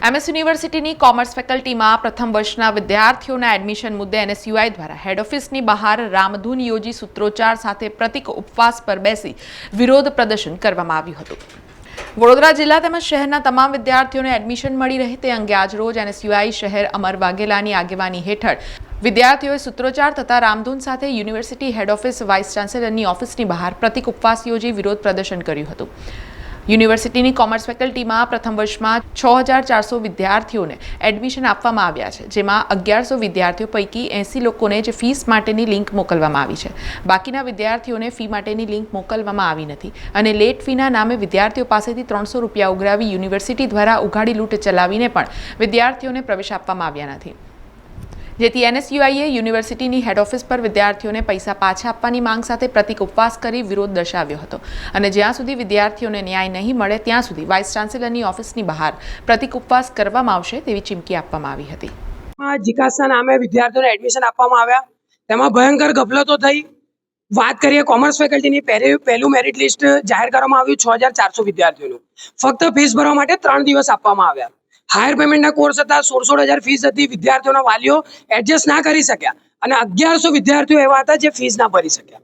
MS યુનિવર્સિટીની commerce ફેકલ્ટીમાં પ્રથમ વર્ષના વિદ્યાર્થીઓના એડમિશન મુદ્દે એનએસયુઆઈ દ્વારા હેડ ઓફિસની બહાર રામધૂન યોજી સૂત્રોચ્ચાર સાથે પ્રતિક ઉપવાસ પર બેસી વિરોધ પ્રદર્શન કરવામાં આવ્યું હતું। વડોદરા જિલ્લા તેમજ શહેરના તમામ વિદ્યાર્થીઓને એડમિશન મળી રહે તે અંગે આજરોજ એનએસયુઆઈ શહેર અમર વાઘેલાની આગેવાની હેઠળ વિદ્યાર્થીઓએ સૂત્રોચ્ચાર તથા રામધૂન સાથે યુનિવર્સિટી હેડ ઓફિસ વાઇસ ચાન્સેલરની ઓફિસની બહાર પ્રતિક ઉપવાસ યોજી વિરોધ પ્રદર્શન કર્યું હતું। યુનિવર્સિટીની કોમર્સ ફેકલ્ટીમાં પ્રથમ વર્ષમાં 6400 વિદ્યાર્થીઓને એડમિશન આપવામાં આવ્યા છે, જેમાં 1100 વિદ્યાર્થીઓ પૈકી 80 લોકોને જે ફીસ માટેની લિંક મોકલવામાં આવી છે। બાકીના વિદ્યાર્થીઓને ફી માટેની લિંક મોકલવામાં આવી નથી અને લેટ ફીના નામે વિદ્યાર્થીઓ પાસેથી 300 રૂપિયા ઉઘરાવી યુનિવર્સિટી દ્વારા ઉઘાડી લૂંટ ચલાવીને પણ વિદ્યાર્થીઓને પ્રવેશ આપવામાં આવ્યા નથી, જેથી એનએસયુઆઈએ યુનિવર્સિટીની હેડ ઓફિસ પર વિદ્યાર્થીઓને પૈસા પાછા આપવાની માંગ સાથે પ્રતિક ઉપવાસ કરી વિરોધ દર્શાવ્યો હતો અને જ્યાં સુધી વિદ્યાર્થીઓને ન્યાય નહીં મળે ત્યાં સુધી વાઇસ ચાન્સેલરની ઓફિસની બહાર પ્રતિક ઉપવાસ કરવામાં આવશે તેવી ચીમકી આપવામાં આવી હતી। જીકાસના નામે વિદ્યાર્થીઓને એડમિશન આપવામાં આવ્યા, તેમાં ભયંકર ગફલતો થઈ। વાત કરીએ કોમર્સ ફેકલ્ટીની પહેલું મેરિટ લિસ્ટ જાહેર કરવામાં આવ્યું 6400 વિદ્યાર્થીઓનું, ફક્ત ફીસ ભરવા માટે 3 દિવસ આપવામાં આવ્યા। હાયર પેમેન્ટના કોર્સ હતા, 16,000 ફીસ હતી, વિદ્યાર્થીઓના વાલીઓ એડજસ્ટ ના કરી શક્યા અને 1100 વિદ્યાર્થીઓ એવા હતા જે ફીસ ના ભરી શક્યા।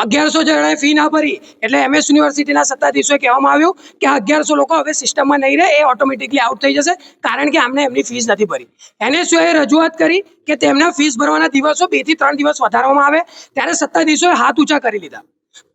1100 જણાએ ફી ના ભરી એટલે એમએસ યુનિવર્સિટીના સત્તાધીશોએ કહેવામાં આવ્યું કે 1100 લોકો હવે સિસ્ટમમાં નહીં રહે, એ ઓટોમેટિકલી આઉટ થઈ જશે કારણ કે આમને એમની ફીસ નથી ભરી। એનએસયુએ રજૂઆત કરી કે તેમના ફીસ ભરવાના દિવસો 2 થી 3 દિવસ વધારવામાં આવે, ત્યારે સત્તાધીશોએ હાથ ઊંચા કરી લીધા।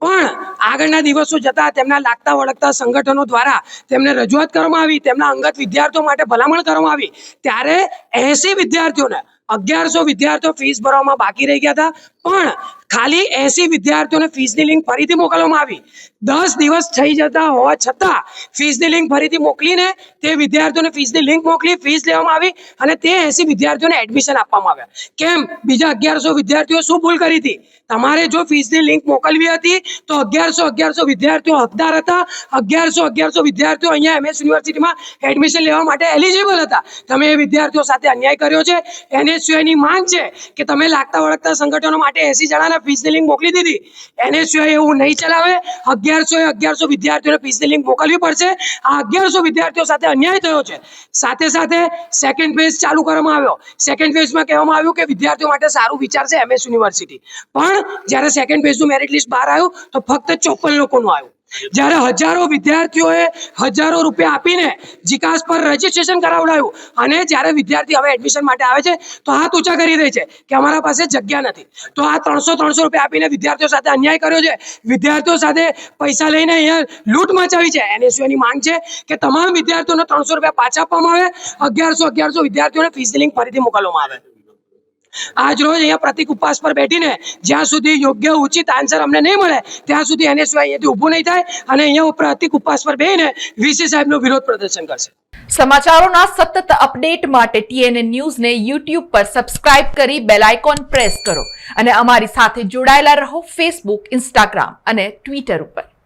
પણ આગળના દિવસો જતા તેમના લાગતા વળગતા સંગઠનો દ્વારા તેમને રજૂઆત કરવામાં આવી, તેમના અંગત વિદ્યાર્થીઓ માટે ભલામણ કરવામાં આવી, ત્યારે 80 વિદ્યાર્થીઓને 1100 વિદ્યાર્થીઓ ફીસ ભરવામાં બાકી રહી ગયા હતા, પણ ખાલી 80 વિદ્યાર્થીઓને ફીસની લિંક ફરીથી મોકલવામાં આવી। 10 દિવસ થઈ જતા હોવા છતાં ફીસની લિંક ફરીથી મોકલીને તે વિદ્યાર્થીઓને ફીસની લિંક મોકલી, ફીસ લેવામાં આવી અને તે 80 વિદ્યાર્થીઓને એડમિશન આપવામાં આવ્યા। કેમ? બીજા 1100 વિદ્યાર્થીઓ શું ભૂલ કરી હતી? તમારે જો ફીસની લિંક મોકલવી હતી તો 1100 વિદ્યાર્થીઓ હકદાર હતા। 1100 વિદ્યાર્થીઓ અહીંયા એમએસ યુનિવર્સિટીમાં એડમિશન લેવા માટે એલિજિબલ હતા। તમે એ વિદ્યાર્થીઓ સાથે અન્યાય કર્યો છે। એનએસયુઆઈની માંગ છે કે તમે લાગતા વળગતા સંગઠનો માટે 80 જણાને ફીસની લિંક મોકલી દીધી, એનએસયુઆઈ એવું નહીં ચલાવે। 1100 વિદ્યાર્થીઓને ફીસની લિંક મોકલવી પડશે। આ 1100 વિદ્યાર્થીઓ સાથે અન્યાય થયો છે। સાથે સાથે સેકન્ડ ફેઝ ચાલુ કરવામાં આવ્યો। સેકન્ડ ફેઝમાં કહેવામાં આવ્યું કે વિદ્યાર્થીઓ માટે સારું વિચારશે એમએસ યુનિવર્સિટી, પણ જ્યારે સેકન્ડ ફેઝનું મેરિટ લિસ્ટ બહાર આવ્યું તો ફક્ત 54 લોકોનું આવ્યું। જ્યારે હજારો વિદ્યાર્થીઓએ હજારો રૂપિયા આપીને જીકાસ પર રજીસ્ટ્રેશન કરાવડાવ્યું અને જ્યારે વિદ્યાર્થી હવે એડમિશન માટે આવે છે તો હાથ ઊંચા કરી દે છે કે અમારા પાસે જગ્યા નથી। તો આ 300 રૂપિયા આપીને વિદ્યાર્થીઓ સાથે અન્યાય કર્યો છે, વિદ્યાર્થીઓ સાથે પૈસા લઈને અહીંયા લૂંટ મચાવી છે। એનએસયુની માંગ છે કે તમામ વિદ્યાર્થીઓને 300 રૂપિયા પાછા આપવામાં આવે, 1100 વિદ્યાર્થીઓને ફીસની લિંક ફરીથી મોકલવામાં આવે। આજ રોજ અહીંયા પ્રતિક ઉપવાસ પર બેઠીને જ્યાં સુધી યોગ્ય ઉચિત આન્સર અમને નહીં મળે ત્યાં સુધી એનએસયુઆઈ અહીંયાથી ઊભું નહીં થાય અને અહીંયા પ્રતિક ઉપવાસ પર બેહીને વીસી સાહેબનું વિરોધ પ્રદર્શન કરશે। સમાચારોના સતત અપડેટ માટે TNN ન્યૂઝને YouTube પર સબસ્ક્રાઇબ કરી બેલ આઇકોન પ્રેસ કરો અને અમારી સાથે જોડાયેલા રહો Facebook, Instagram અને Twitter ઉપર।